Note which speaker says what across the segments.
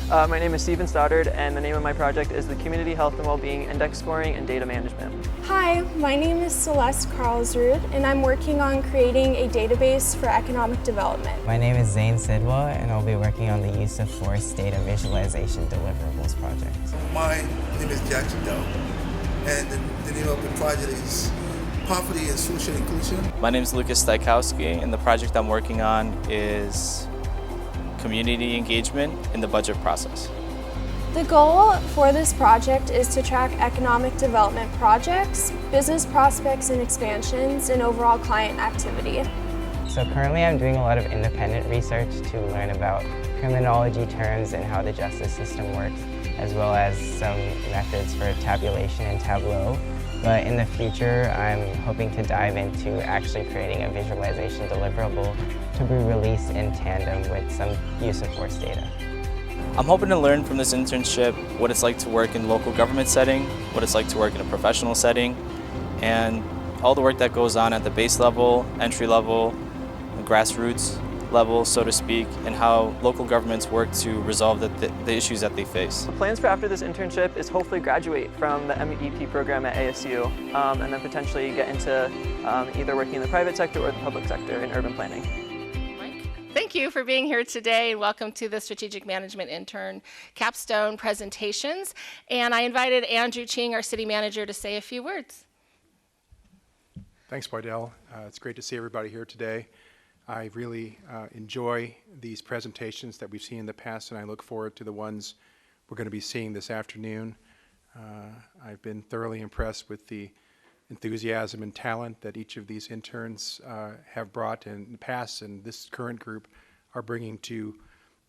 Speaker 1: My name is Steven Stoddard, and the name of my project is the Community Health and Wellbeing Index Scoring and Data Management.
Speaker 2: Hi, my name is Celeste Carlsrud, and I'm working on creating a database for economic development.
Speaker 3: My name is Zane Sidwa, and I'll be working on the use of force data visualization deliverables project.
Speaker 4: My name is Jackson Doe, and the name of the project is Poverty and Social Inclusion.
Speaker 5: My name is Lucas Stykowski, and the project I'm working on is community engagement in the budget process.
Speaker 2: The goal for this project is to track economic development projects, business prospects and expansions, and overall client activity.
Speaker 3: So currently I'm doing a lot of independent research to learn about criminology terms and how the justice system works, as well as some methods for tabulation and Tableau. But in the future, I'm hoping to dive into actually creating a visualization deliverable to be released in tandem with some use of force data.
Speaker 5: I'm hoping to learn from this internship what it's like to work in a local government setting, what it's like to work in a professional setting, and all the work that goes on at the base level, entry level, grassroots level, so to speak, and how local governments work to resolve the issues that they face.
Speaker 1: The plans for after this internship is hopefully graduate from the MEP program at ASU, and then potentially get into either working in the private sector or the public sector in urban planning.
Speaker 6: Thank you for being here today, and welcome to the Strategic Management Intern Capstone presentations. And I invited Andrew Ching, our city manager, to say a few words.
Speaker 7: Thanks, Boydell. It's great to see everybody here today. I really enjoy these presentations that we've seen in the past, and I look forward to the ones we're going to be seeing this afternoon. I've been thoroughly impressed with the enthusiasm and talent that each of these interns have brought in the past, and this current group are bringing to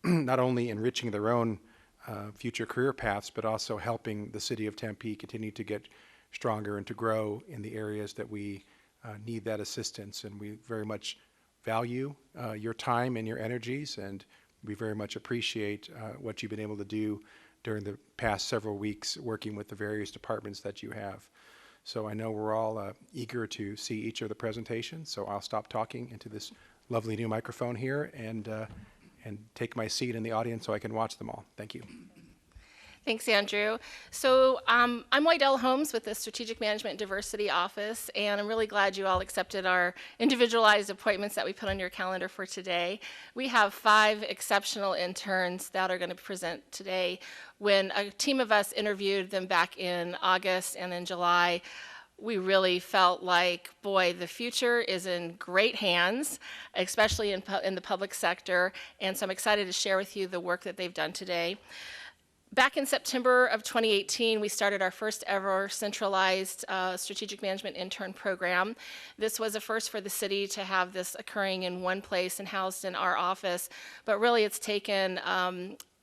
Speaker 7: not only enriching their own future career paths, but also helping the city of Tempe continue to get stronger and to grow in the areas that we need that assistance. And we very much value your time and your energies, and we very much appreciate what you've been able to do during the past several weeks working with the various departments that you have. So I know we're all eager to see each of the presentations, so I'll stop talking into this lovely new microphone here and take my seat in the audience so I can watch them all. Thank you.
Speaker 6: Thanks, Andrew. So I'm Wydell Holmes with the Strategic Management Diversity Office, and I'm really glad you all accepted our individualized appointments that we put on your calendar for today. We have 5 exceptional interns that are going to present today. When a team of us interviewed them back in August and in July, we really felt like, boy, the future is in great hands, especially in the public sector, and so I'm excited to share with you the work that they've done today. Back in September of 2018, we started our first ever centralized strategic management intern program. This was a first for the city to have this occurring in one place and housed in our office, but really it's taken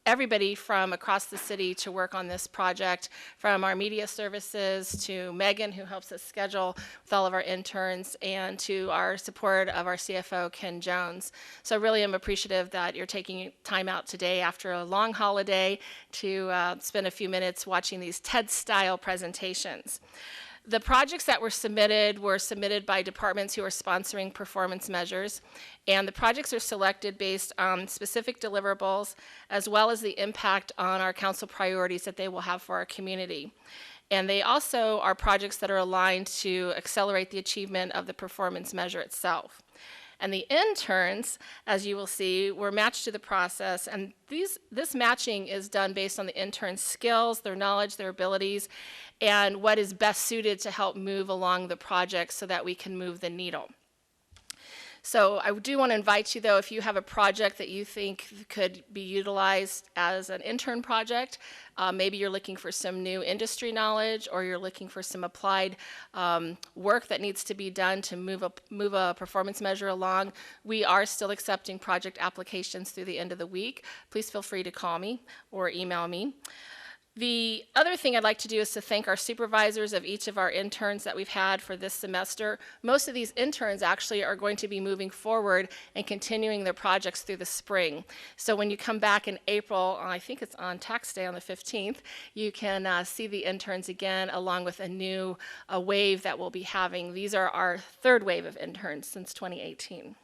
Speaker 6: everybody from across the city to work on this project, from our media services to Megan, who helps us schedule with all of our interns, and to our support of our CFO, Ken Jones. So really I'm appreciative that you're taking time out today after a long holiday to spend a few minutes watching these TED-style presentations. The projects that were submitted by departments who are sponsoring performance measures, and the projects are selected based on specific deliverables as well as the impact on our council priorities that they will have for our community. And they also are projects that are aligned to accelerate the achievement of the performance measure itself. And the interns, as you will see, were matched to the process, and this matching is done based on the intern's skills, their knowledge, their abilities, and what is best suited to help move along the project so that we can move the needle. So I do want to invite you, though, if you have a project that you think could be utilized as an intern project, maybe you're looking for some new industry knowledge, or you're looking for some applied work that needs to be done to move a performance measure along, we are still accepting project applications through the end of the week. Please feel free to call me or email me. The other thing I'd like to do is to thank our supervisors of each of our interns that we've had for this semester. Most of these interns actually are going to be moving forward and continuing their projects through the spring. So when you come back in April, I think it's on tax day on the 15th, you can see the interns again along with a new wave that we'll be having. These are our 3rd wave of interns since 2018.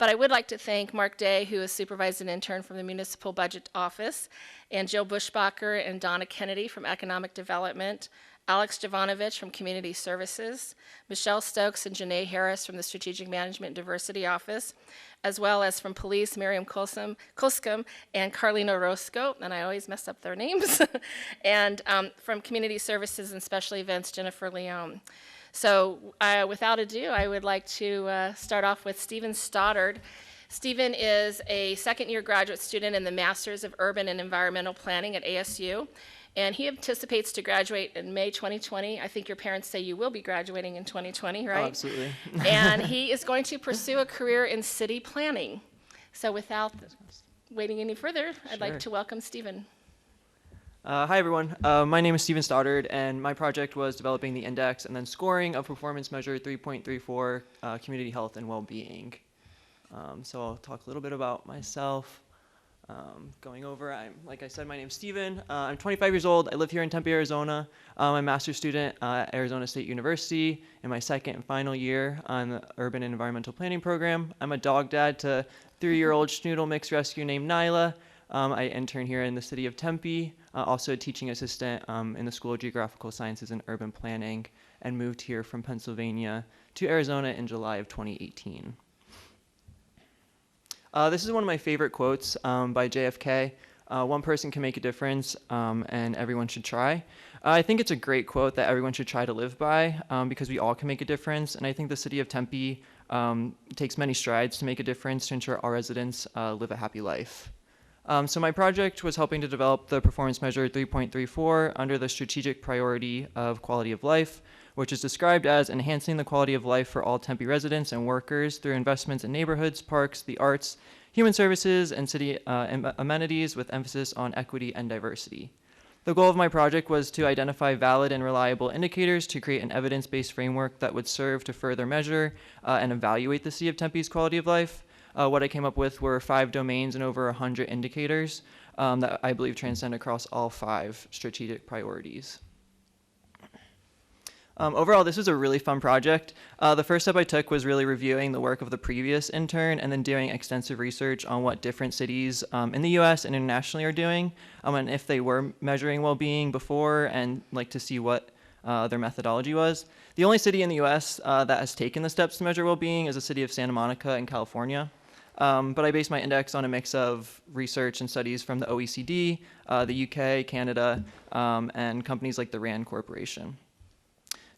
Speaker 6: But I would like to thank Mark Day, who has supervised an intern from the Municipal Budget Office, and Jill Bushbacher and Donna Kennedy from Economic Development, Alex Jovanovich from Community Services, Michelle Stokes and Janae Harris from the Strategic Management Diversity Office, as well as from Police, Miriam Koskum and Carlina Roscoe, and I always mess up their names, and from Community Services and Special Events, Jennifer Leone. So without ado, I would like to start off with Stephen Stoddard. Stephen is a second-year graduate student in the Masters of Urban and Environmental Planning at ASU, and he anticipates to graduate in May 2020. I think your parents say you will be graduating in 2020, right?
Speaker 1: Oh, absolutely.
Speaker 6: And he is going to pursue a career in city planning. So without waiting any further, I'd like
Speaker 1: Sure.
Speaker 6: to welcome Stephen.
Speaker 1: Hi, everyone. My name is Stephen Stoddard, and my project was developing the index and then scoring of performance measure 3.34, community health and well-being. So I'll talk a little bit about myself. Going over, like I said, my name's Stephen. I'm 25 years old. I live here in Tempe, Arizona. I'm a master's student at Arizona State University in my second and final year on the Urban and Environmental Planning program. I'm a dog dad to 3-year-old schnoodle mix rescue named Nyla. I intern here in the city of Tempe, also a teaching assistant in the School of Geographical Sciences and Urban Planning, and moved here from Pennsylvania to Arizona in July of 2018. This is one of my favorite quotes by JFK. One person can make a difference, and everyone should try. I think it's a great quote that everyone should try to live by because we all can make a difference, and I think the city of Tempe takes many strides to make a difference to ensure our residents live a happy life. So my project was helping to develop the performance measure 3.34 under the strategic priority of quality of life, which is described as enhancing the quality of life for all Tempe residents and workers through investments in neighborhoods, parks, the arts, human services, and city amenities with emphasis on equity and diversity. The goal of my project was to identify valid and reliable indicators to create an evidence-based framework that would serve to further measure and evaluate the city of Tempe's quality of life. What I came up with were 5 domains and over 100 indicators that I believe transcend across all 5 strategic priorities. Overall, this was a really fun project. The first step I took was really reviewing the work of the previous intern and then doing extensive research on what different cities in the US and internationally are doing and if they were measuring well-being before and like to see what their methodology was. The only city in the US that has taken the steps to measure well-being is the city of Santa Monica in California. But I based my index on a mix of research and studies from the OECD, the UK, Canada, and companies like the RAND Corporation.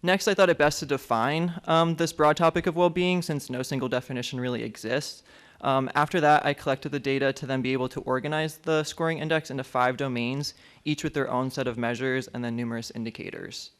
Speaker 1: Next, I thought it best to define this broad topic of well-being since no single definition really exists. After that, I collected the data to then be able to organize the scoring index into 5 domains, each with their own set of measures and then numerous indicators.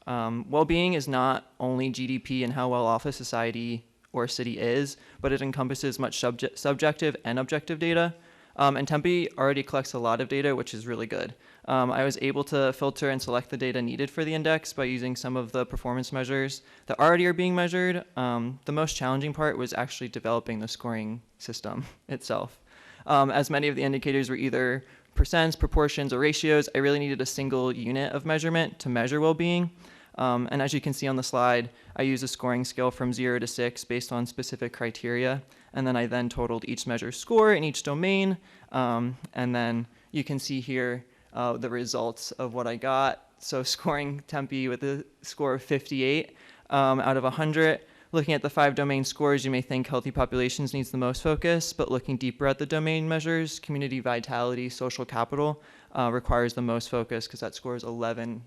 Speaker 1: Well-being is not only GDP and how well off a society or city is, but it encompasses much subjective and objective data. And Tempe already collects a lot of data, which is really good. I was able to filter and select the data needed for the index by using some of the performance measures that already are being measured. The most challenging part was actually developing the scoring system itself. As many of the indicators were either percents, proportions, or ratios, I really needed a single unit of measurement to measure well-being. And as you can see on the slide, I used a scoring scale from 0 to 6 based on specific criteria. And then I totaled each measure's score in each domain. And then you can see here the results of what I got. So scoring Tempe with a score of 58 out of 100. Looking at the 5 domain scores, you may think healthy populations needs the most focus, but looking deeper at the domain measures, community vitality, social capital requires the most focus because that score is 11%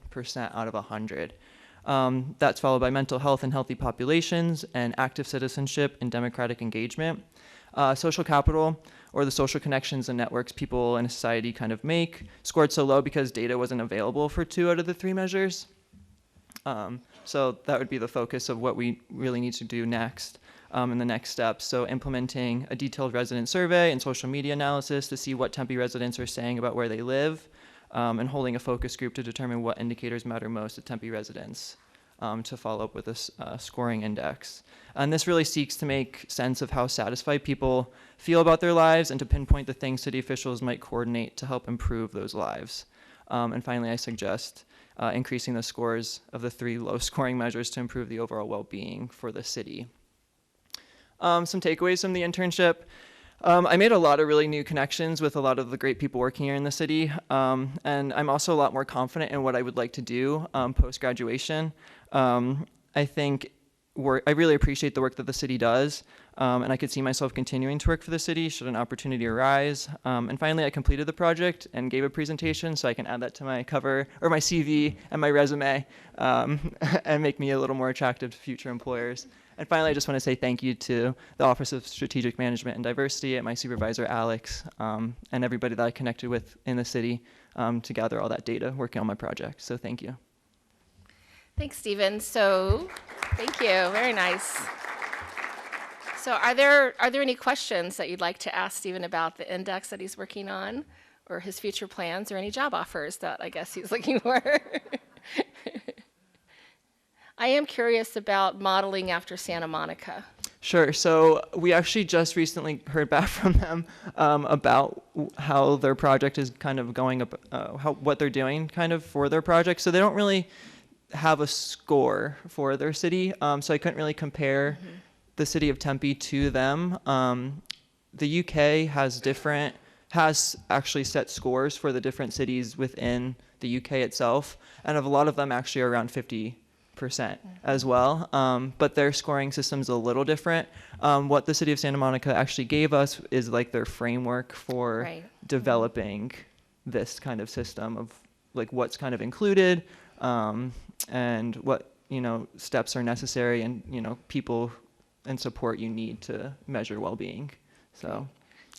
Speaker 1: out of 100. That's followed by mental health and healthy populations and active citizenship and democratic engagement. Social capital, or the social connections and networks people in a society kind of make, scored so low because data wasn't available for 2 out of the 3 measures. So that would be the focus of what we really need to do next in the next steps. So implementing a detailed resident survey and social media analysis to see what Tempe residents are saying about where they live, and holding a focus group to determine what indicators matter most to Tempe residents to follow up with this scoring index. And this really seeks to make sense of how satisfied people feel about their lives and to pinpoint the things city officials might coordinate to help improve those lives. And finally, I suggest increasing the scores of the 3 low scoring measures to improve the overall well-being for the city. Some takeaways from the internship. I made a lot of really new connections with a lot of the great people working here in the city, and I'm also a lot more confident in what I would like to do post-graduation. I think I really appreciate the work that the city does, and I could see myself continuing to work for the city should an opportunity arise. And finally, I completed the project and gave a presentation, so I can add that to my cover or my CV and my resume, and make me a little more attractive to future employers. And finally, I just want to say thank you to the Office of Strategic Management and Diversity, and my supervisor, Alex, and everybody that I connected with in the city to gather all that data working on my project. So thank you.
Speaker 6: Thanks, Stephen. So, thank you. Very nice. So, are there any questions that you'd like to ask Stephen about the index that he's working on, or his future plans, or any job offers that I guess he's looking for? I am curious about modeling after Santa Monica.
Speaker 1: Sure. So we actually just recently heard back from them about how their project is kind of going up, what they're doing kind of for their project. So they don't really have a score for their city. So I couldn't really compare the city of Tempe to them. The UK has actually set scores for the different cities within the UK itself, and a lot of them actually are around 50% as well, but their scoring system's a little different. What the city of Santa Monica actually gave us is like their framework for developing this kind of system of like what's kind of included, and what steps are necessary, and people and support you need to measure well-being. So,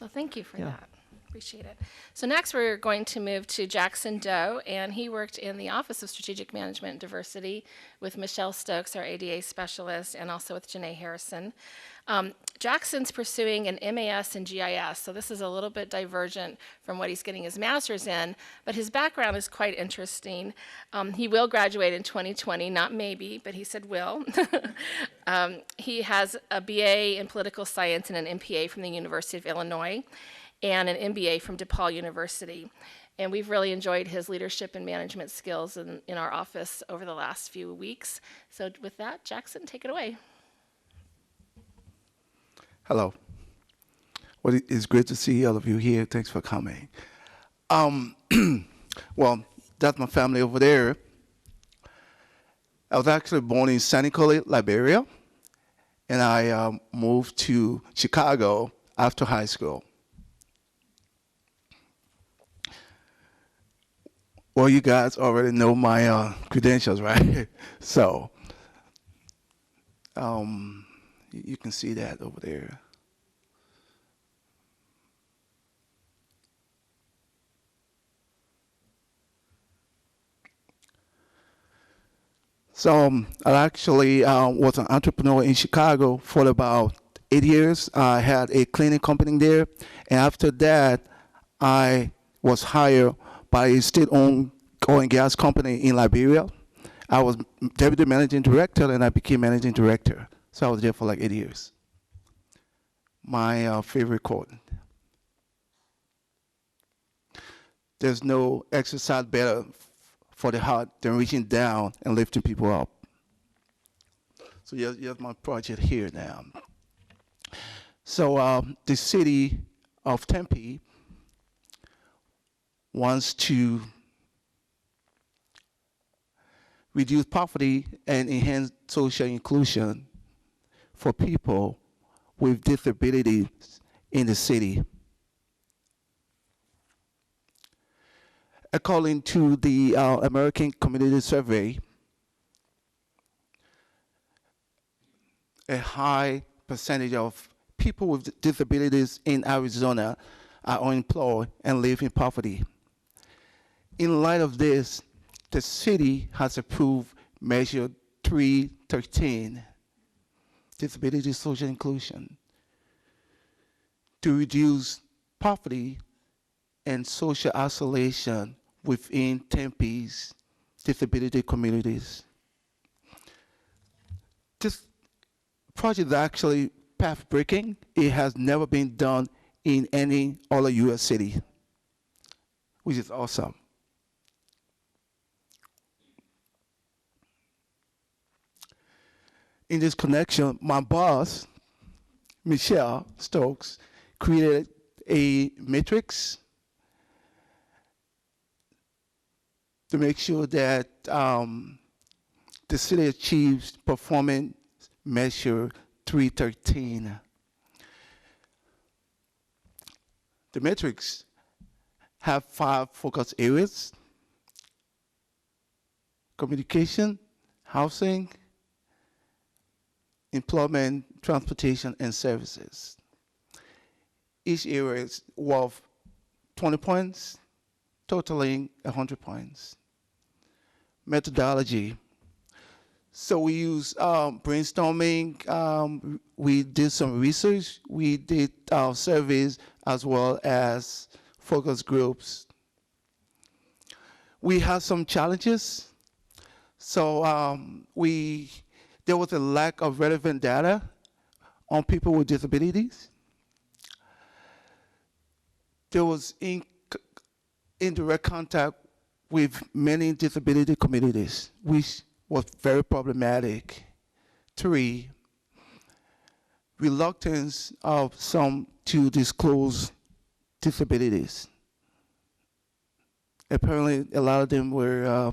Speaker 6: well, thank you for that. Appreciate it. So next we're going to move to Jackson Doe, and he worked in the Office of Strategic Management and Diversity with Michelle Stokes, our ADA specialist, and also with Janae Harrison. Jackson's pursuing an MAS in GIS, so this is a little bit divergent from what he's getting his master's in, but his background is quite interesting. He will graduate in 2020, not maybe, but he said will. He has a BA in political science and an MPA from the University of Illinois, and an MBA from DePaul University. And we've really enjoyed his leadership and management skills in our office over the last few weeks. So with that, Jackson, take it away.
Speaker 8: Hello. Well, it's great to see all of you here. Thanks for coming. Well, that's my family over there. I was actually born in San Nicolas, Liberia, and I moved to Chicago after high school. Well, you guys already know my credentials, right? So you can see that over there. So I actually was an entrepreneur in Chicago for about 8 years. I had a cleaning company there, and after that, I was hired by a state-owned oil and gas company in Liberia. I was deputy managing director, and I became managing director. So I was there for like 8 years. My favorite quote: "There's no exercise better for the heart than reaching down and lifting people up." So here's my project here now. So the city of Tempe wants to reduce poverty and enhance social inclusion for people with disabilities in the city. According to the American Community Survey, a high percentage of people with disabilities in Arizona are unemployed and live in poverty. In light of this, the city has approved Measure 313, Disability Social Inclusion, to reduce poverty and social isolation within Tempe's disability communities. This project is actually path-breaking. It has never been done in any other U.S. city, which is awesome. In this connection, my boss, Michelle Stokes created a matrix to make sure that the city achieves performance measure 313. The matrix have 5 focus areas: communication, housing, employment, transportation, and services. Each area is worth 20 points, totaling 100 points. Methodology. So we use brainstorming, we did some research, we did surveys as well as focus groups. We had some challenges. So there was a lack of relevant data on people with disabilities. There was indirect contact with many disability communities, which was very problematic. 3, reluctance of some to disclose disabilities. Apparently, a lot of them were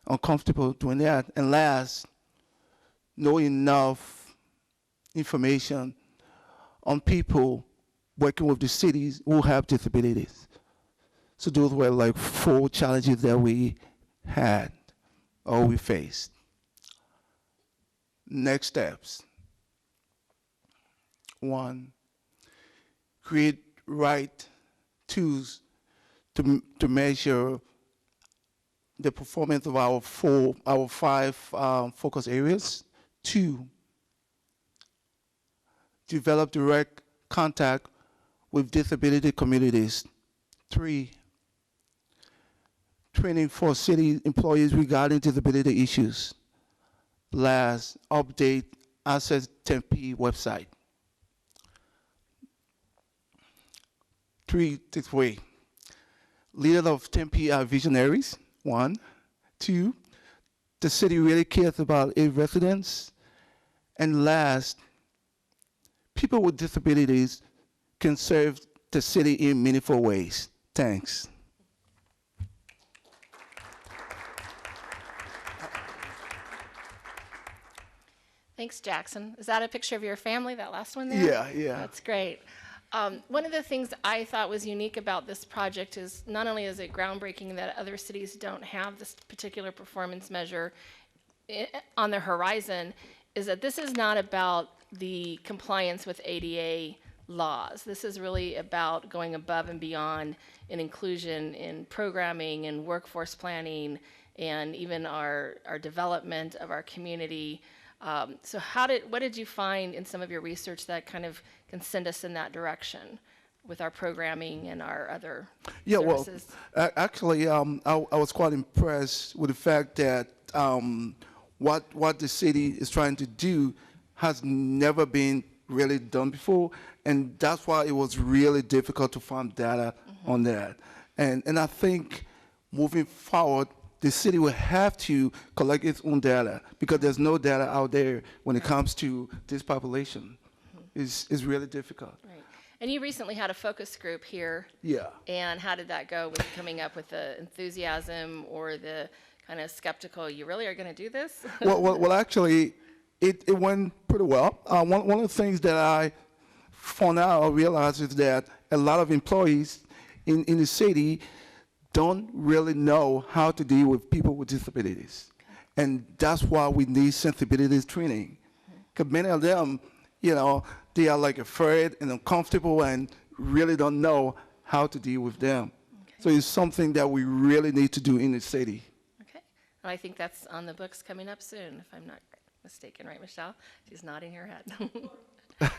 Speaker 8: uncomfortable doing that. And last, not enough information on people working with the cities who have disabilities. So those were like 4 challenges that we had or we faced. Next steps. 1, create right tools to measure the performance of our 5 focus areas. 2, develop direct contact with disability communities. 3, training for city employees regarding disability issues. Last, update Access Tempe website. 3 takeaway. Leaders of Tempe are visionaries. 1. 2, the city really cares about its residents. And last, people with disabilities can serve the city in meaningful ways. Thanks.
Speaker 6: Thanks, Jackson. Is that a picture of your family, that last one there?
Speaker 8: Yeah.
Speaker 6: That's great. One of the things I thought was unique about this project is not only is it groundbreaking that other cities don't have this particular performance measure on their horizon, is that this is not about the compliance with ADA laws. This is really about going above and beyond in inclusion in programming and workforce planning and even our development of our community. So what did you find in some of your research that kind of can send us in that direction with our programming and our other services?
Speaker 8: Well, actually, I was quite impressed with the fact that what the city is trying to do has never been really done before, and that's why it was really difficult to find data on that. And I think moving forward, the city will have to collect its own data because there's no data out there when it comes to this population. It's really difficult.
Speaker 6: Right. And you recently had a focus group here.
Speaker 8: Yeah.
Speaker 6: And how did that go with coming up with the enthusiasm or the kind of skeptical, you really are going to do this?
Speaker 8: well, actually, it went pretty well. One of the things that I found out or realized is that a lot of employees in the city don't really know how to deal with people with disabilities. Okay. And that's why we need sensibility training. Because many of them, they are like afraid and uncomfortable and really don't know how to deal with them. Okay. So it's something that we really need to do in the city.
Speaker 6: Okay. Well, I think that's on the books coming up soon, if I'm not mistaken, right, Michelle? She's nodding her head.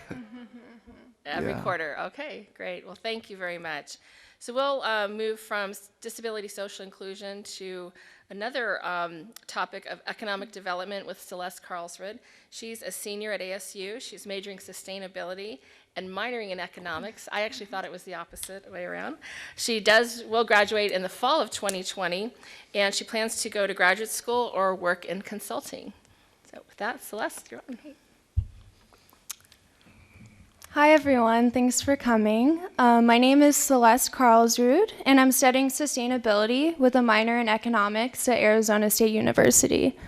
Speaker 6: Every quarter. Okay, great. Well, thank you very much. So we'll move from disability social inclusion to another topic of economic development with Celeste Carlsrud. She's a senior at ASU. She's majoring sustainability and minoring in economics. I actually thought it was the opposite way around. She will graduate in the fall of 2020, and she plans to go to graduate school or work in consulting. So with that, Celeste, you're on.
Speaker 2: Hi everyone, thanks for coming. My name is Celeste Karlsrud, and I'm studying sustainability with a minor in economics at Arizona State University.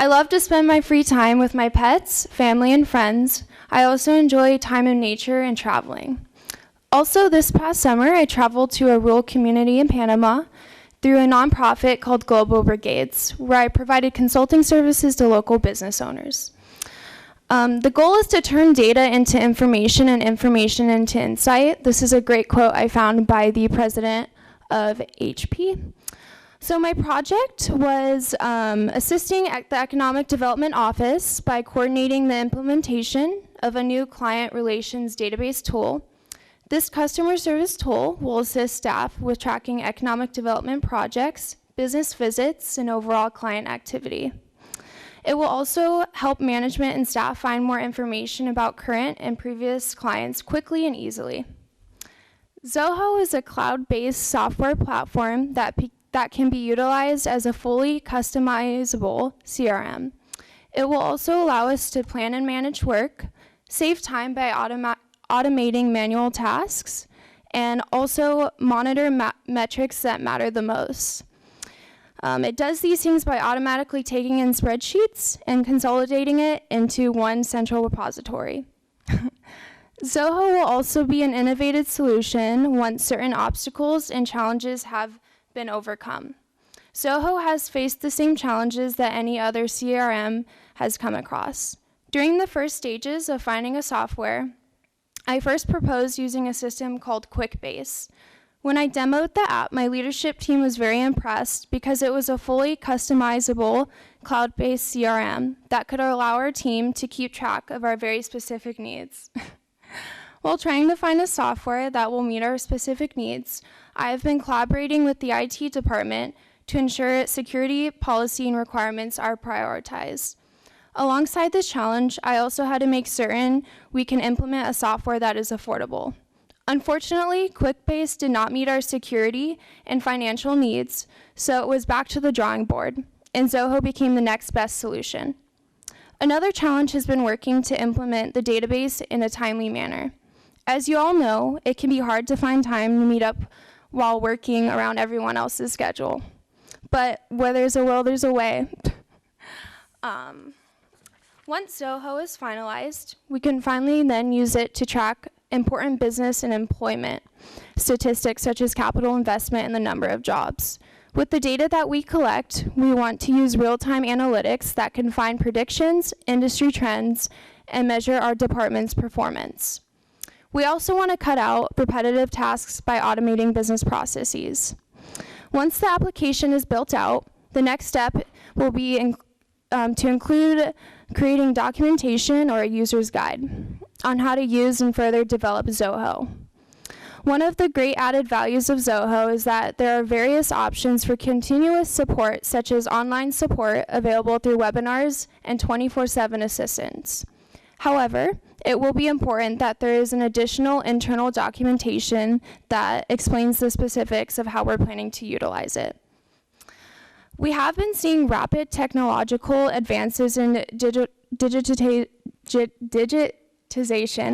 Speaker 2: I love to spend my free time with my pets, family, and friends. I also enjoy time in nature and traveling. Also, this past summer, I traveled to a rural community in Panama through a nonprofit called Global Brigades, where I provided consulting services to local business owners. The goal is to turn data into information and information into insight. This is a great quote I found by the president of HP. So my project was assisting at the Economic Development Office by coordinating the implementation of a new client relations database tool. This customer service tool will assist staff with tracking economic development projects, business visits, and overall client activity. It will also help management and staff find more information about current and previous clients quickly and easily. Zoho is a cloud-based software platform that can be utilized as a fully customizable CRM. It will also allow us to plan and manage work, save time by automating manual tasks, and also monitor metrics that matter the most. It does these things by automatically taking in spreadsheets and consolidating it into one central repository. Zoho will also be an innovative solution once certain obstacles and challenges have been overcome. Zoho has faced the same challenges that any other CRM has come across. During the first stages of finding a software, I first proposed using a system called QuickBase. When I demoed the app, my leadership team was very impressed because it was a fully customizable cloud-based CRM that could allow our team to keep track of our very specific needs. While trying to find a software that will meet our specific needs, I have been collaborating with the IT department to ensure security, policy, and requirements are prioritized. Alongside this challenge, I also had to make certain we can implement a software that is affordable. Unfortunately, QuickBase did not meet our security and financial needs, so it was back to the drawing board, and Zoho became the next best solution. Another challenge has been working to implement the database in a timely manner. As you all know, it can be hard to find time to meet up while working around everyone else's schedule. But where there's a will, there's a way. Once Zoho is finalized, we can finally then use it to track important business and employment statistics such as capital investment and the number of jobs. With the data that we collect, we want to use real-time analytics that can find predictions, industry trends, and measure our department's performance. We also want to cut out repetitive tasks by automating business processes. Once the application is built out, the next step will be to include creating documentation or a user's guide on how to use and further develop Zoho. One of the great added values of Zoho is that there are various options for continuous support, such as online support available through webinars and 24/7 assistance. However, it will be important that there is an additional internal documentation that explains the specifics of how we're planning to utilize it. We have been seeing rapid technological advances in digitization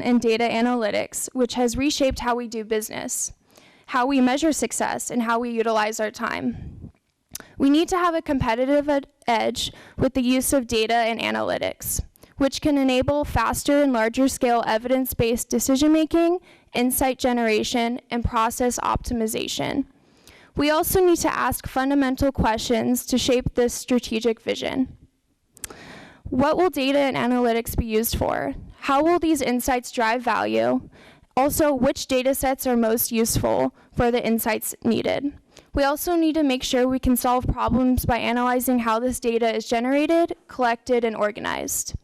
Speaker 2: and data analytics, which has reshaped how we do business, how we measure success, and how we utilize our time. We need to have a competitive edge with the use of data and analytics, which can enable faster and larger scale evidence-based decision-making, insight generation, and process optimization. We also need to ask fundamental questions to shape this strategic vision. What will data and analytics be used for? How will these insights drive value? Also, which data sets are most useful for the insights needed? We also need to make sure we can solve problems by analyzing how this data is generated, collected, and organized.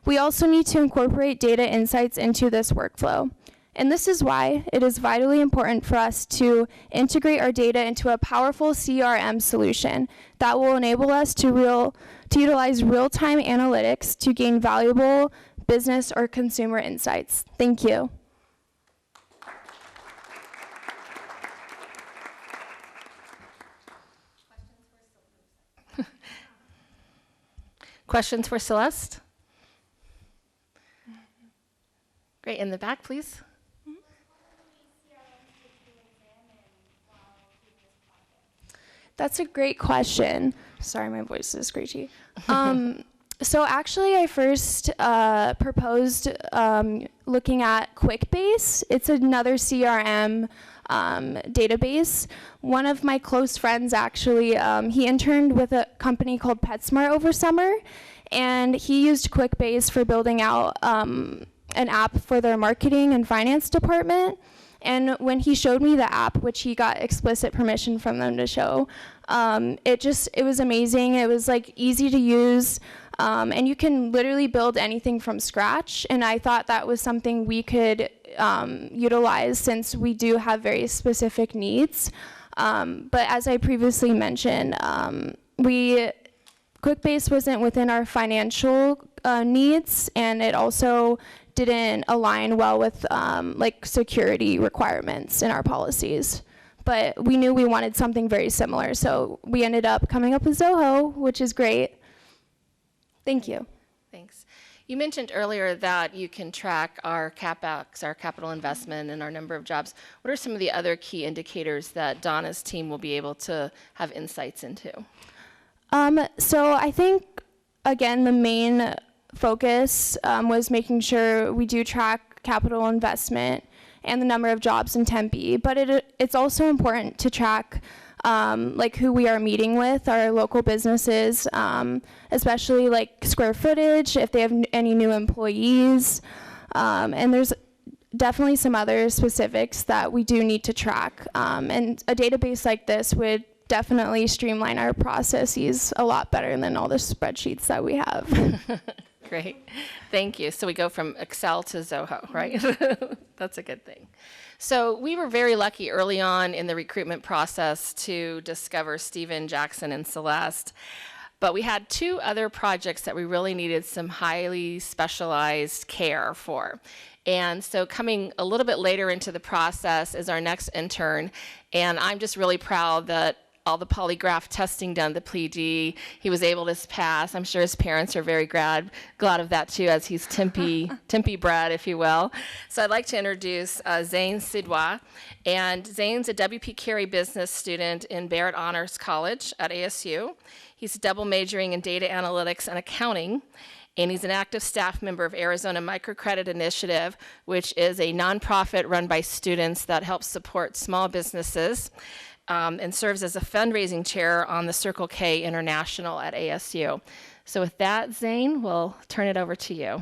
Speaker 2: We also need to incorporate data insights into this workflow. And this is why it is vitally important for us to integrate our data into a powerful CRM solution that will enable us to utilize real-time analytics to gain valuable business or consumer insights. Thank you.
Speaker 6: Questions for Celeste? Great. in the back, please.
Speaker 2: That's a great question. Sorry, my voice is screechy. So actually, I first proposed looking at QuickBase. It's another CRM database. One of my close friends actually, he interned with a company called PetSmart over summer, and he used QuickBase for building out an app for their marketing and finance department. And when he showed me the app, which he got explicit permission from them to show, it was amazing. It was like easy to use, and you can literally build anything from scratch. And I thought that was something we could utilize since we do have very specific needs. But as I previously mentioned, QuickBase wasn't within our financial needs, and it also didn't align well with like security requirements in our policies. But we knew we wanted something very similar, so we ended up coming up with Zoho, which is great. Thank you.
Speaker 6: Thanks. You mentioned earlier that you can track our CapEx, our capital investment, and our number of jobs. What are some of the other key indicators that Donna's team will be able to have insights into?
Speaker 2: So I think, again, the main focus was making sure we do track capital investment and the number of jobs in Tempe, but it's also important to track like who we are meeting with, our local businesses, especially like square footage, if they have any new employees, and there's definitely some other specifics that we do need to track, and a database like this would definitely streamline our processes a lot better than all the spreadsheets that we have.
Speaker 6: Great. Thank you. So we go from Excel to Zoho, right? That's a good thing. So we were very lucky early on in the recruitment process to discover Stephen, Jackson, and Celeste. But we had two other projects that we really needed some highly specialized care for. And so coming a little bit later into the process is our next intern. And I'm just really proud that all the polygraph testing done, the PD, he was able to pass. I'm sure his parents are very glad of that too, as he's Tempe bred, if you will. So I'd like to introduce Zain Sidwa. And Zain's a WP Carey business student in Barrett Honors College at ASU. He's double majoring in data analytics and accounting. And he's an active staff member of Arizona Microcredit Initiative, which is a nonprofit run by students that helps support small businesses. And serves as a fundraising chair on the Circle K International at ASU. So with that, Zain, we'll turn it over to you.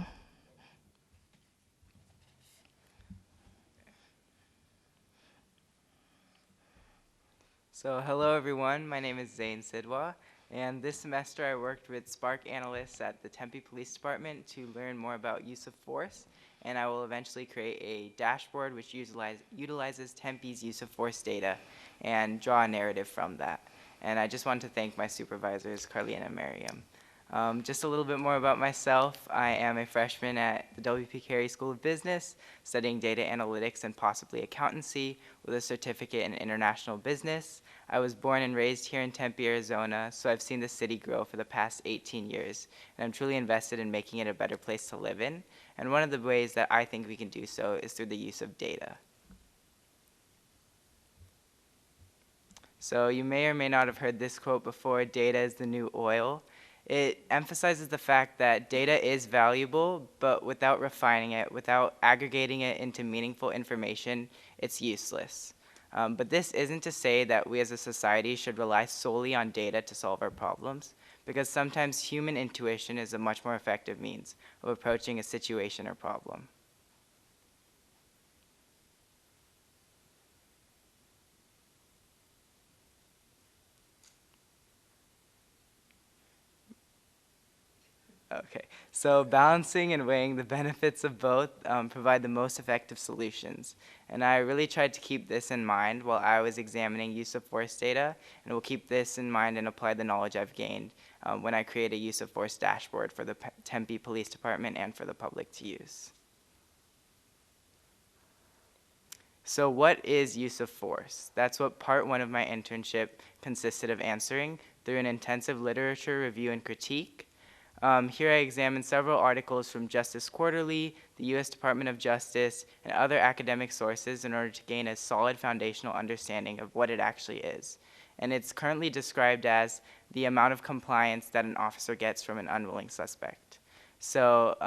Speaker 3: So hello everyone, my name is Zain Sidwa, and this semester I worked with Spark analysts at the Tempe Police Department to learn more about use of force, and I will eventually create a dashboard which utilizes Tempe's use of force data and draw a narrative from that. And I just want to thank my supervisors, Carlene and Miriam. Just a little bit more about myself. I am a freshman at the WP Carey School of Business, studying data analytics and possibly accountancy with a certificate in international business. I was born and raised here in Tempe, Arizona, so I've seen the city grow for the past 18 years, and I'm truly invested in making it a better place to live in. And one of the ways that I think we can do so is through the use of data. So you may or may not have heard this quote before, data is the new oil. It emphasizes the fact that data is valuable, but without refining it, without aggregating it into meaningful information, it's useless. But this isn't to say that we as a society should rely solely on data to solve our problems, because sometimes human intuition is a much more effective means of approaching a situation or problem. Okay, so balancing and weighing the benefits of both provide the most effective solutions. And I really tried to keep this in mind while I was examining use of force data, and will keep this in mind and apply the knowledge I've gained when I create a use of force dashboard for the Tempe Police Department and for the public to use. So what is use of force? That's what part one of my internship consisted of answering through an intensive literature review and critique. Here I examined several articles from Justice Quarterly, the U.S. Department of Justice, and other academic sources in order to gain a solid foundational understanding of what it actually is. And it's currently described as the amount of compliance that an officer gets from an unwilling suspect. So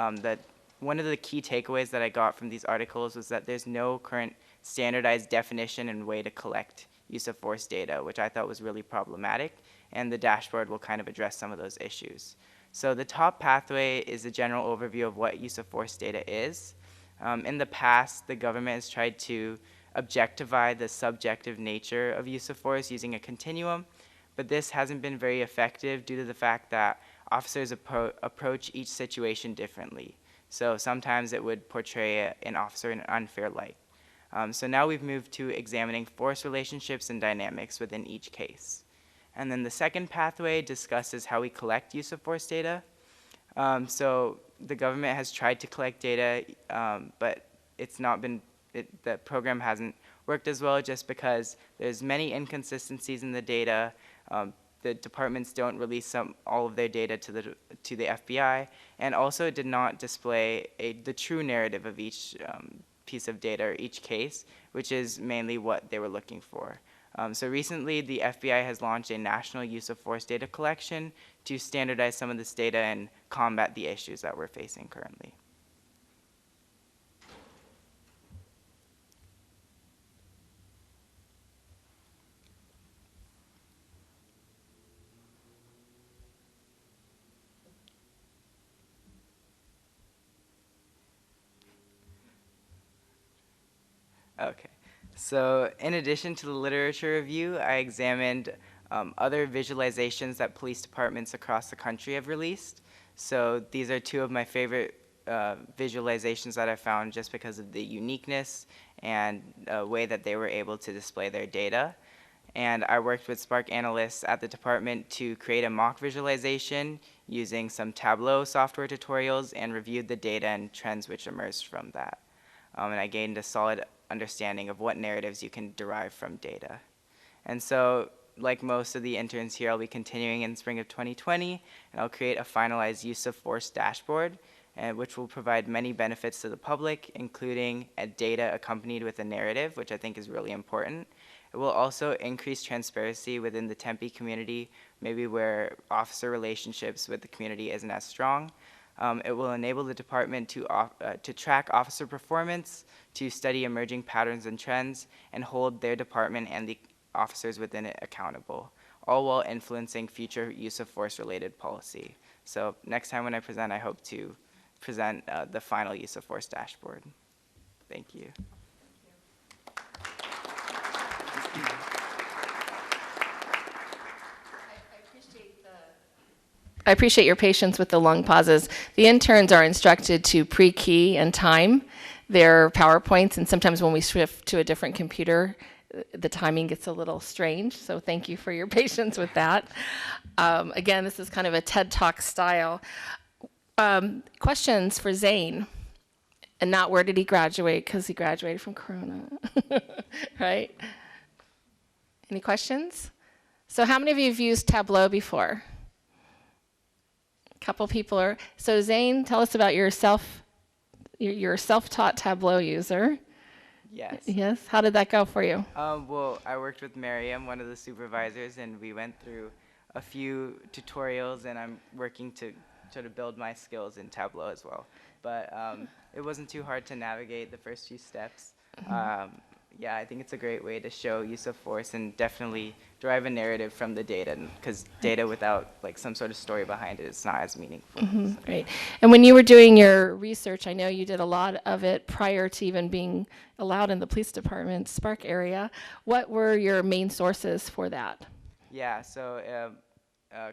Speaker 3: one of the key takeaways that I got from these articles was that there's no current standardized definition and way to collect use of force data, which I thought was really problematic, and the dashboard will kind of address some of those issues. So the top pathway is a general overview of what use of force data is. In the past, the government has tried to objectify the subjective nature of use of force using a continuum, but this hasn't been very effective due to the fact that officers approach each situation differently. So sometimes it would portray an officer in an unfair light. So now we've moved to examining force relationships and dynamics within each case. And then the second pathway discusses how we collect use of force data. So the government has tried to collect data, but it's not been, the program hasn't worked as well just because there's many inconsistencies in the data. The departments don't release all of their data to the FBI, and also it did not display the true narrative of each piece of data or each case, which is mainly what they were looking for. So recently, the FBI has launched a national use of force data collection to standardize some of this data and combat the issues that we're facing currently. Okay, so in addition to the literature review, I examined other visualizations that police departments across the country have released. So these are two of my favorite visualizations that I found just because of the uniqueness and way that they were able to display their data. And I worked with Spark analysts at the department to create a mock visualization using some Tableau software tutorials and reviewed the data and trends which emerged from that. And I gained a solid understanding of what narratives you can derive from data. And so, like most of the interns here, I'll be continuing in spring of 2020, and I'll create a finalized use of force dashboard, which will provide many benefits to the public, including data accompanied with a narrative, which I think is really important. It will also increase transparency within the Tempe community, maybe where officer relationships with the community isn't as strong. It will enable the department to track officer performance, to study emerging patterns and trends, and hold their department and the officers within it accountable, all while influencing future use of force related policy. So next time when I present, I hope to present the final use of force dashboard. Thank you.
Speaker 6: I appreciate your patience with the long pauses. The interns are instructed to pre-key and time their PowerPoints, and sometimes when we shift to a different computer, the timing gets a little strange, so thank you for your patience with that. Again, this is kind of a TED Talk style. Questions for Zane, and not where did he graduate, because he graduated from Corona, right? Any questions? So how many of you have used Tableau before? Couple people are. So Zane, tell us about yourself. You're a self-taught Tableau user.
Speaker 3: Yes.
Speaker 6: Yes. How did that go for you?
Speaker 3: Well, I worked with Miriam, one of the supervisors, and we went through a few tutorials, and I'm working to sort of build my skills in Tableau as well. But it wasn't too hard to navigate the first few steps. Yeah, I think it's a great way to show use of force and definitely derive a narrative from the data, because data without like some sort of story behind it is not as meaningful. So.
Speaker 6: Great. And when you were doing your research, I know you did a lot of it prior to even being allowed in the police department Spark area. What were your main sources for that?
Speaker 3: Yeah, so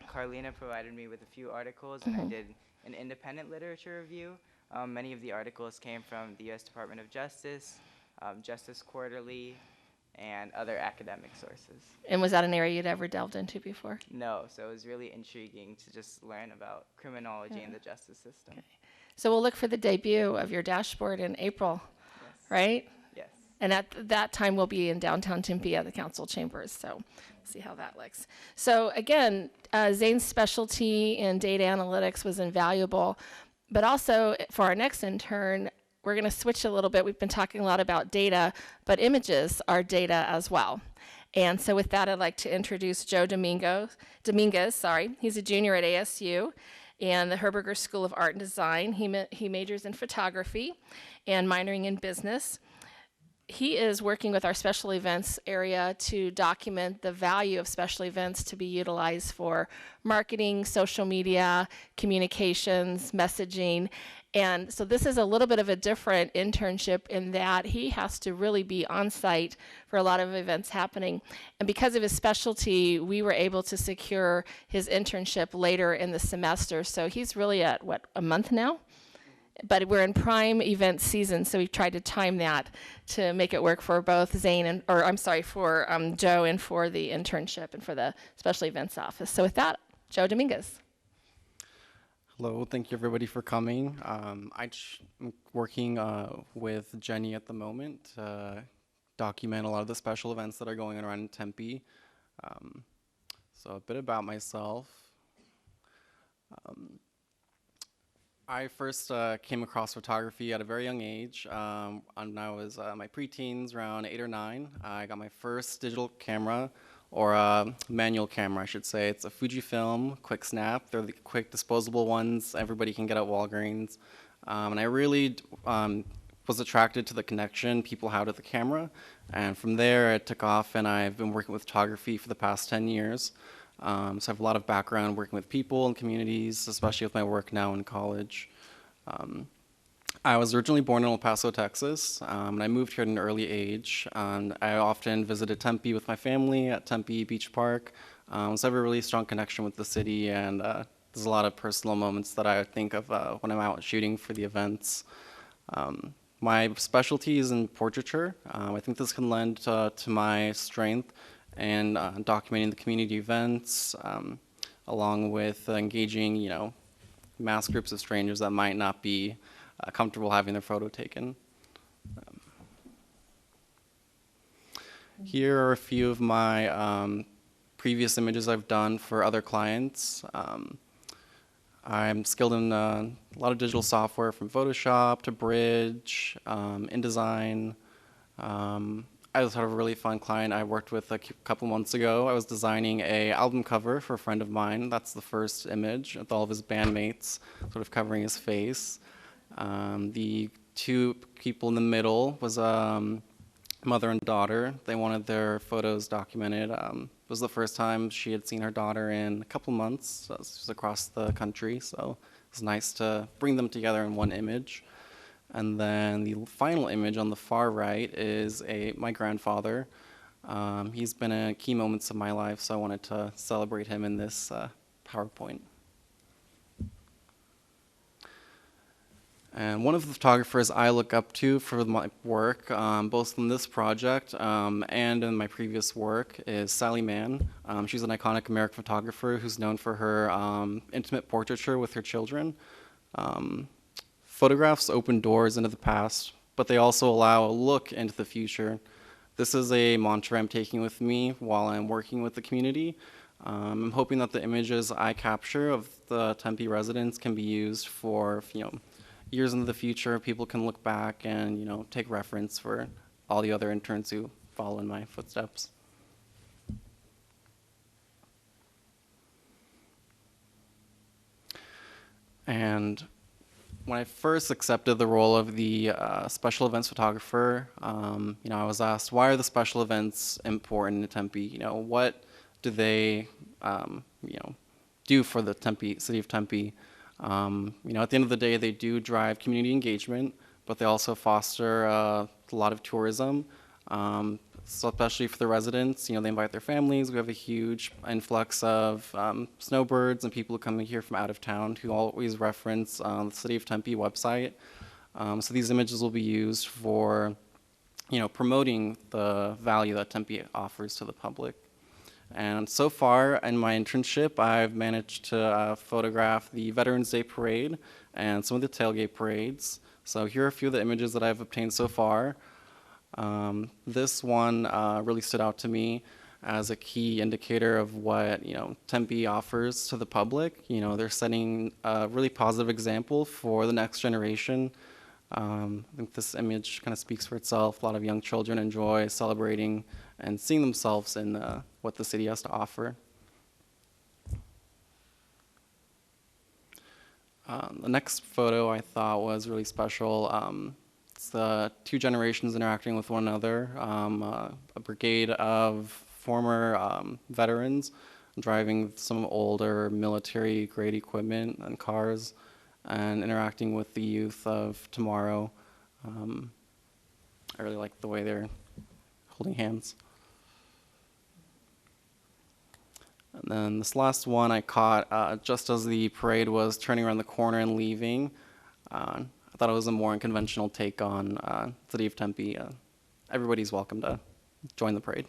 Speaker 3: Carlina provided me with a few articles, and I did an independent literature review. Many of the articles came from the U.S. Department of Justice, Justice Quarterly, and other academic sources.
Speaker 6: And was that an area you'd ever delved into before?
Speaker 3: No, so it was really intriguing to just learn about criminology and the justice system.
Speaker 6: Okay. So we'll look for the debut of your dashboard in April, right?
Speaker 3: Yes.
Speaker 6: And at that time, we'll be in downtown Tempe at the council chambers. So see how that looks. So again, Zane's specialty in data analytics was invaluable. But also for our next intern, we're going to switch a little bit. We've been talking a lot about data, but images are data as well. And so with that, I'd like to introduce Joe Dominguez. He's a junior at ASU and the Herberger School of Art and Design. He majors in photography and minoring in business. He is working with our special events area to document the value of special events to be utilized for marketing, social media, communications, messaging. And so this is a little bit of a different internship in that he has to really be on site for a lot of events happening. And because of his specialty, we were able to secure his internship later in the semester. So he's really at, what, a month now? But we're in prime event season, so we've tried to time that to make it work for both Zane for Joe and for the internship and for the special events office. So with that, Joe Dominguez.
Speaker 9: Hello, thank you everybody for coming. I'm working with Jenny at the moment to document a lot of the special events that are going on around in Tempe. So a bit about myself. I first came across photography at a very young age. When I was my preteens, around 8 or 9, I got my first digital camera, or manual camera, I should say. It's a Fujifilm Quick Snap. They're the quick disposable ones everybody can get at Walgreens. And I really was attracted to the connection people had with the camera. And from there, it took off, and I've been working with photography for the past 10 years. So I have a lot of background working with people and communities, especially with my work now in college. I was originally born in El Paso, Texas, and I moved here at an early age. I often visited Tempe with my family at Tempe Beach Park. So I have a really strong connection with the city, and there's a lot of personal moments that I think of when I'm out shooting for the events. My specialty is in portraiture. I think this can lend to my strength and documenting the community events, along with engaging, mass groups of strangers that might not be comfortable having their photo taken. Here are a few of my previous images I've done for other clients. I'm skilled in a lot of digital software, from Photoshop to Bridge, InDesign. I just had a really fun client I worked with a couple months ago. I was designing an album cover for a friend of mine. That's the first image with all of his bandmates sort of covering his face. The two people in the middle was mother and daughter. They wanted their photos documented. It was the first time she had seen her daughter in a couple months. So it was across the country, so it was nice to bring them together in one image. And then the final image on the far right is my grandfather. He's been in key moments of my life, so I wanted to celebrate him in this PowerPoint. And one of the photographers I look up to for my work, both in this project and in my previous work, is Sally Mann. She's an iconic American photographer who's known for her intimate portraiture with her children. Photographs open doors into the past, but they also allow a look into the future. This is a mantra I'm taking with me while I'm working with the community. I'm hoping that the images I capture of the Tempe residents can be used for, years into the future. People can look back and, take reference for all the other interns who follow in my footsteps. And when I first accepted the role of the special events photographer, I was asked, why are the special events important in Tempe? What do they, do for the city of Tempe? At the end of the day, they do drive community engagement, but they also foster a lot of tourism. So especially for the residents, they invite their families. We have a huge influx of snowbirds and people coming here from out of town who always reference the City of Tempe website. So these images will be used for, promoting the value that Tempe offers to the public. And so far in my internship, I've managed to photograph the Veterans Day Parade and some of the tailgate parades. So here are a few of the images that I've obtained so far. This one really stood out to me as a key indicator of what Tempe offers to the public. They're setting a really positive example for the next generation. I think this image kind of speaks for itself. A lot of young children enjoy celebrating and seeing themselves in what the city has to offer. The next photo I thought was really special. It's the two generations interacting with one another. A brigade of former veterans driving some older military-grade equipment and cars and interacting with the youth of tomorrow. I really like the way they're holding hands. And then this last one I caught just as the parade was turning around the corner and leaving. I thought it was a more unconventional take on City of Tempe. Everybody's welcome to join the parade.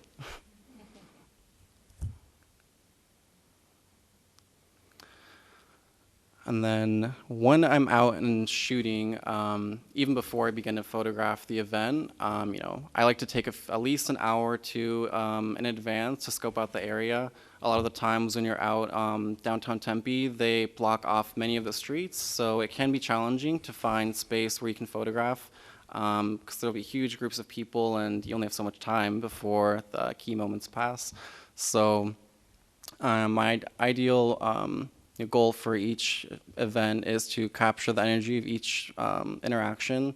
Speaker 9: And then when I'm out and shooting, even before I begin to photograph the event, I like to take at least an hour or two in advance to scope out the area. A lot of the times when you're out downtown Tempe, they block off many of the streets, so it can be challenging to find space where you can photograph because there'll be huge groups of people and you only have so much time before the key moments pass. So my ideal goal for each event is to capture the energy of each interaction,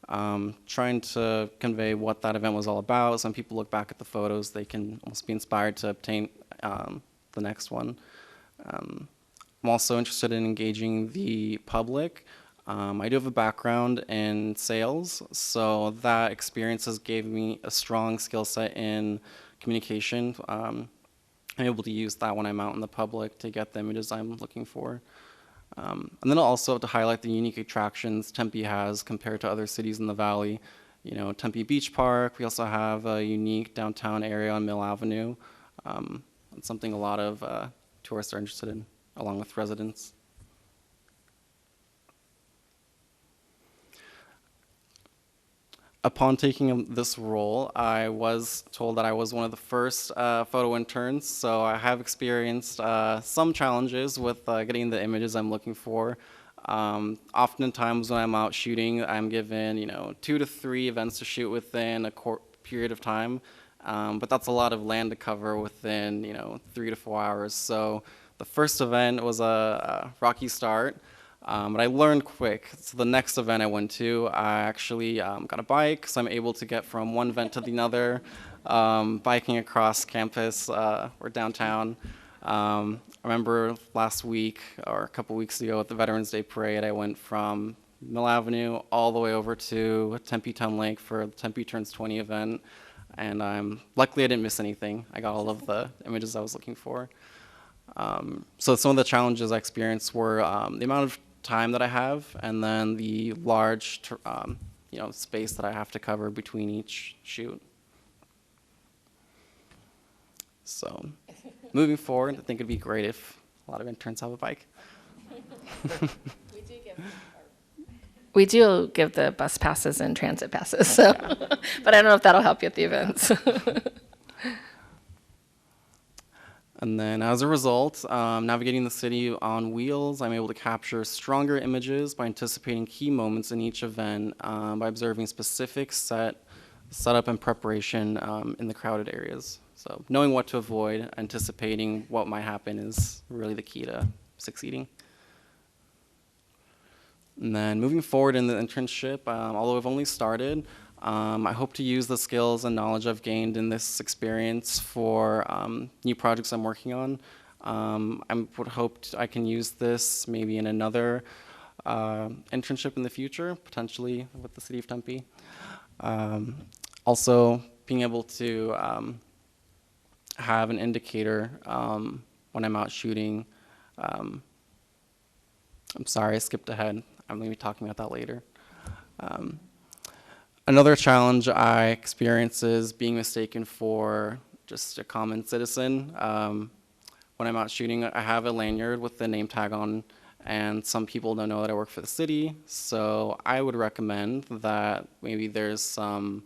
Speaker 9: trying to convey what that event was all about. Some people look back at the photos, they can almost be inspired to obtain the next one. I'm also interested in engaging the public. I do have a background in sales, so that experience has gave me a strong skill set in communication. I'm able to use that when I'm out in the public to get the images I'm looking for. And then I'll also have to highlight the unique attractions Tempe has compared to other cities in the valley. Tempe Beach Park, we also have a unique downtown area on Mill Avenue. It's something a lot of tourists are interested in, along with residents. Upon taking this role, I was told that I was one of the first photo interns, so I have experienced some challenges with getting the images I'm looking for. Oftentimes when I'm out shooting, I'm given 2 to 3 events to shoot within a period of time, but that's a lot of land to cover within 3 to 4 hours. So the first event was a rocky start. But I learned quick. So the next event I went to, I actually got a bike, so I'm able to get from one event to the other, biking across campus or downtown. I remember last week or a couple weeks ago at the Veterans Day Parade, I went from Mill Avenue all the way over to Tempe Town Lake for the Tempe Turns 20 event, and luckily I didn't miss anything. I got all of the images I was looking for. So some of the challenges I experienced were the amount of time that I have, and then the large, space that I have to cover between each shoot. So, moving forward, I think it'd be great if a lot of interns have a bike.
Speaker 6: We do give the bus passes and transit passes, so, but I don't know if that'll help you at the events.
Speaker 9: And then as a result, navigating the city on wheels, I'm able to capture stronger images by anticipating key moments in each event, by observing specific setup and preparation in the crowded areas. So knowing what to avoid, anticipating what might happen is really the key to succeeding. And then moving forward in the internship, although I've only started, I hope to use the skills and knowledge I've gained in this experience for new projects I'm working on. I would hope I can use this maybe in another internship in the future, potentially with the City of Tempe. Also, being able to have an indicator when I'm out shooting. I'm sorry, I skipped ahead. I'm going to be talking about that later. Another challenge I experience is being mistaken for just a common citizen. When I'm out shooting, I have a lanyard with the name tag on, and some people don't know that I work for the city. So I would recommend that maybe there's some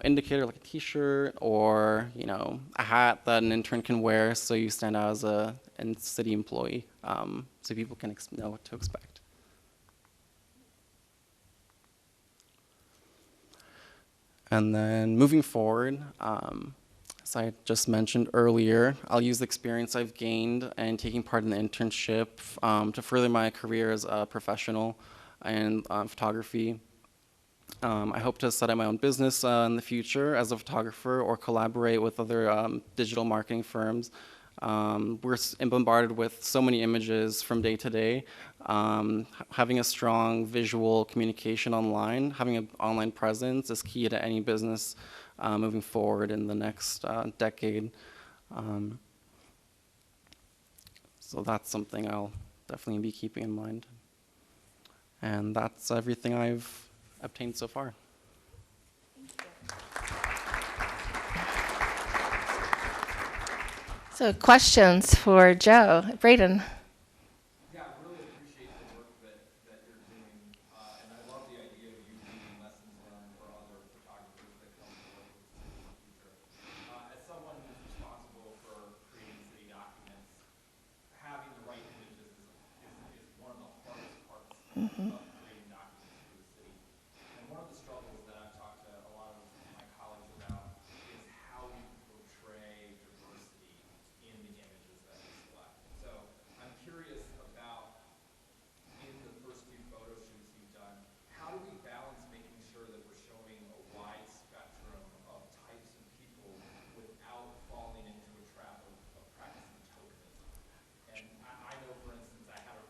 Speaker 9: indicator like a t-shirt or, a hat that an intern can wear so you stand out as a city employee, so people can know what to expect. And then moving forward, as I just mentioned earlier, I'll use the experience I've gained and taking part in the internship to further my career as a professional in photography. I hope to set up my own business in the future as a photographer or collaborate with other digital marketing firms. We're bombarded with so many images from day to day. Having a strong visual communication online, having an online presence is key to any business moving forward in the next decade. So that's something I'll definitely be keeping in mind. And that's everything I've obtained so far.
Speaker 6: So questions for Joe. Braden.
Speaker 10: Yeah, I really appreciate the work that you're doing, and I love the idea of you being lessons learned for other photographers that come to work with the city in the future. As someone who's responsible for creating city documents, having the right images is one of the hardest parts of creating documents for the city. And one of the struggles that I've talked to a lot of my colleagues about is how we portray diversity in the images that we select. So I'm curious about, in the first few photo shoots you've done, how do we balance making sure that we're showing a wide spectrum of types of people without falling into a trap of practicing tokenism? And I know, for instance, I had a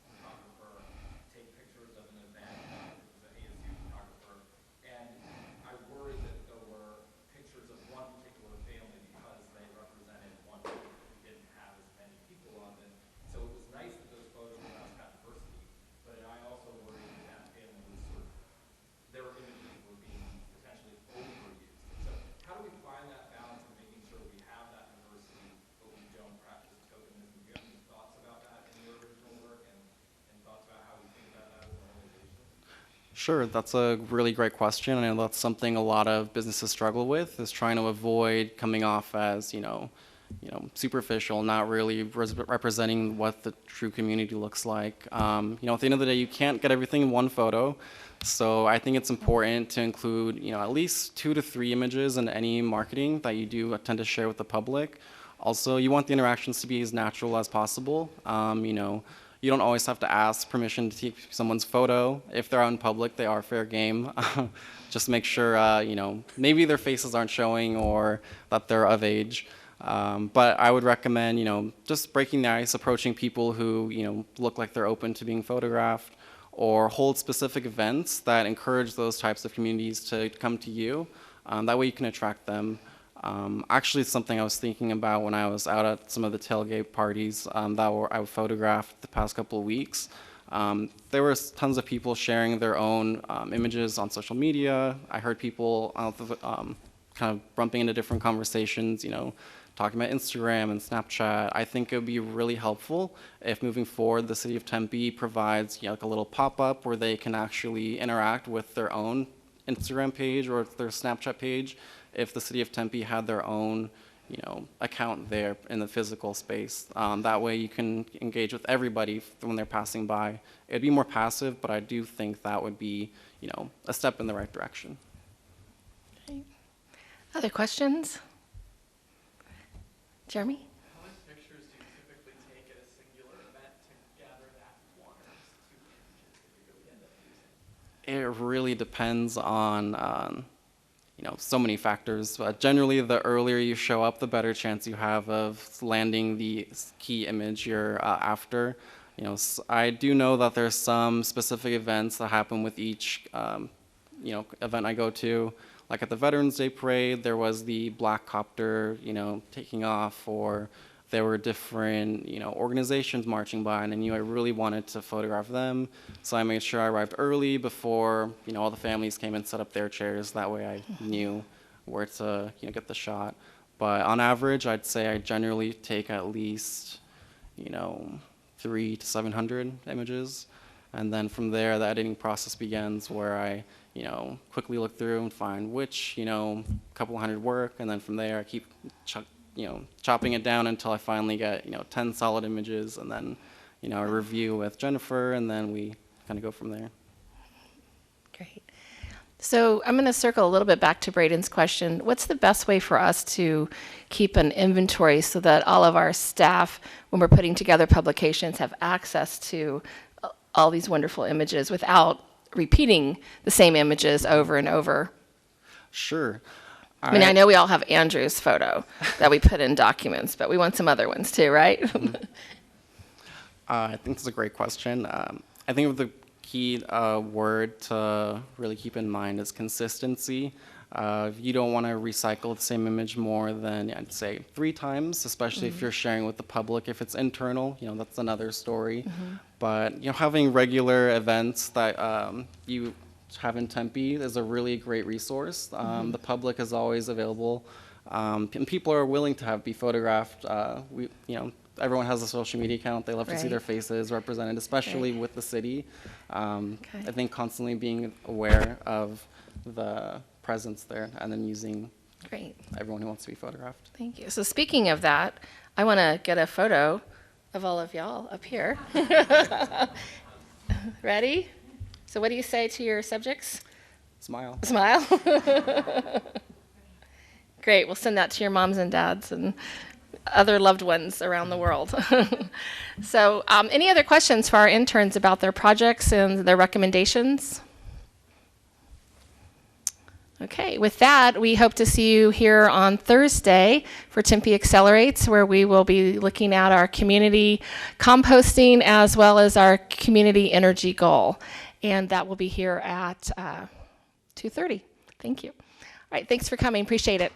Speaker 10: photographer take pictures of an event, it was an ASU photographer, and I worried that there were pictures of one particular family because they represented one group that we didn't have as many people of. And so it was nice that those photographs had diversity, but I also worried that that family was sort of, their images were being potentially overused. So how do we find that balance of making sure we have that diversity, but we don't practice tokenism? Do you have any thoughts about that in your original work, and thoughts about how we think about that as an organization?
Speaker 9: Sure, that's a really great question, and that's something a lot of businesses struggle with, is trying to avoid coming off as, superficial, not really representing what the true community looks like. At the end of the day, you can't get everything in one photo, so I think it's important to include, at least 2 to 3 images in any marketing that you do tend to share with the public. Also, you want the interactions to be as natural as possible. You don't always have to ask permission to take someone's photo. If they're out in public, they are fair game. Just make sure, maybe their faces aren't showing or that they're of age. But I would recommend, just breaking the ice, approaching people who, look like they're open to being photographed, or hold specific events that encourage those types of communities to come to you. That way you can attract them. Actually, it's something I was thinking about when I was out at some of the tailgate parties that I photographed the past couple of weeks. There were tons of people sharing their own images on social media. I heard people kind of bumping into different conversations, talking about Instagram and Snapchat. I think it would be really helpful if moving forward the city of Tempe provides like a little pop-up where they can actually interact with their own Instagram page or their Snapchat page if the city of Tempe had their own account there in the physical space. That way you can engage with everybody when they're passing by. It'd be more passive, but I do think that would be a step in the right direction.
Speaker 6: Okay. Other questions? Jeremy?
Speaker 10: How many pictures do you typically take at a singular event to gather that one or 2 images that you really end up using?
Speaker 9: It really depends on so many factors. Generally, the earlier you show up, the better chance you have of landing the key image you're after. I do know that there's some specific events that happen with each event I go to. Like at the Veterans Day Parade, there was the black copter, taking off, or there were different, organizations marching by, and I knew I really wanted to photograph them. So I made sure I arrived early before, all the families came and set up their chairs. That way I knew where to, get the shot. But on average, I'd say I generally take at least, 300 to 700 images. And then from there, the editing process begins where I, quickly look through and find which, couple hundred work, and then from there I keep chopping it down until I finally get 10 solid images, and then a review with Jennifer, and then we kind of go from there.
Speaker 6: Great. So I'm going to circle a little bit back to Braden's question. What's the best way for us to keep an inventory so that all of our staff, when we're putting together publications, have access to all these wonderful images without repeating the same images over and over?
Speaker 9: Sure.
Speaker 6: I mean, I know we all have Andrew's photo that we put in documents, but we want some other ones too, right?
Speaker 9: I think it's a great question. I think the key word to really keep in mind is consistency. You don't want to recycle the same image more than, I'd say, 3 times, especially if you're sharing with the public. If it's internal, that's another story. But having regular events that you have in Tempe is a really great resource. The public is always available, and people are willing to be photographed. Everyone has a social media account. They love to see their faces represented, especially with the city. I think constantly being aware of the presence there, and then using everyone who wants to be photographed.
Speaker 6: Thank you. So speaking of that, I want to get a photo of all of y'all up here. Ready? So what do you say to your subjects?
Speaker 9: Smile.
Speaker 6: Smile? Great. We'll send that to your moms and dads and other loved ones around the world. So any other questions for our interns about their projects and their recommendations? Okay, with that, we hope to see you here on Thursday for Tempe Accelerates, where we will be looking at our community composting as well as our community energy goal. And that will be here at 2:30. Thank you. All right, thanks for coming. Appreciate it.